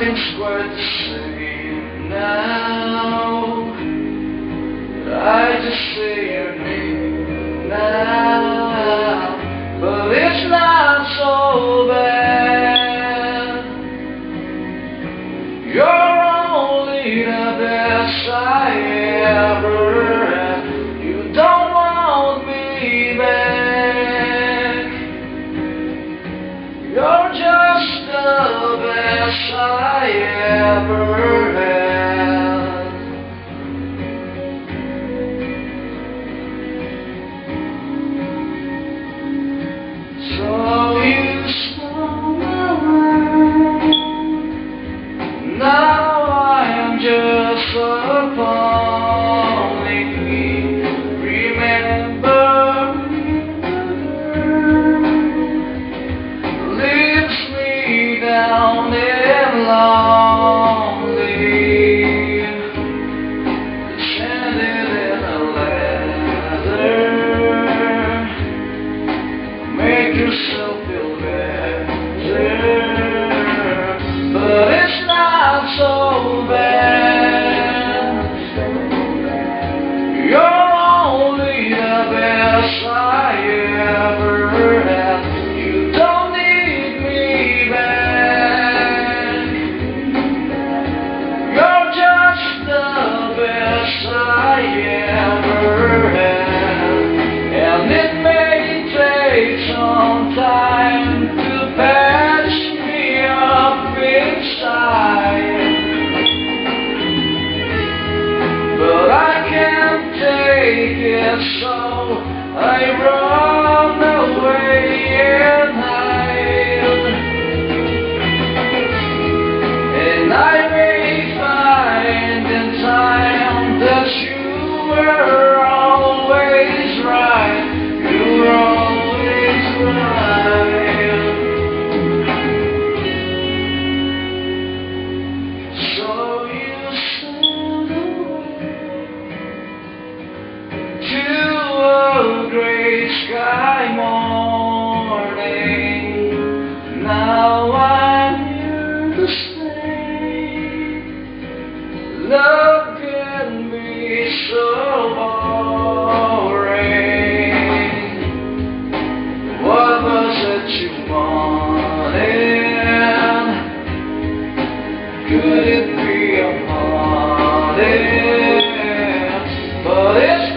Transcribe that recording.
Nothing's quite the same now. I just say your name now, but it's not so bad. You're only the best I ever had. You don't want me back. You're just the best I ever had. So you stole away. Now I am just a pony. Remember, leaves me down and lonely, send it in a letter, make yourself feel better, but it's not so bad. You're only the best I ever had. You don't need me back. You're just the best I ever had. And it may take some time to patch me up inside, but I can't take it, so I run away and hide. And I may find in time that you were always right. You were always right. So you sailed away to a gray sky morning. Now I'm here to stay. Love can be so boring. What was it you wanted? Could it be a haunted? But it's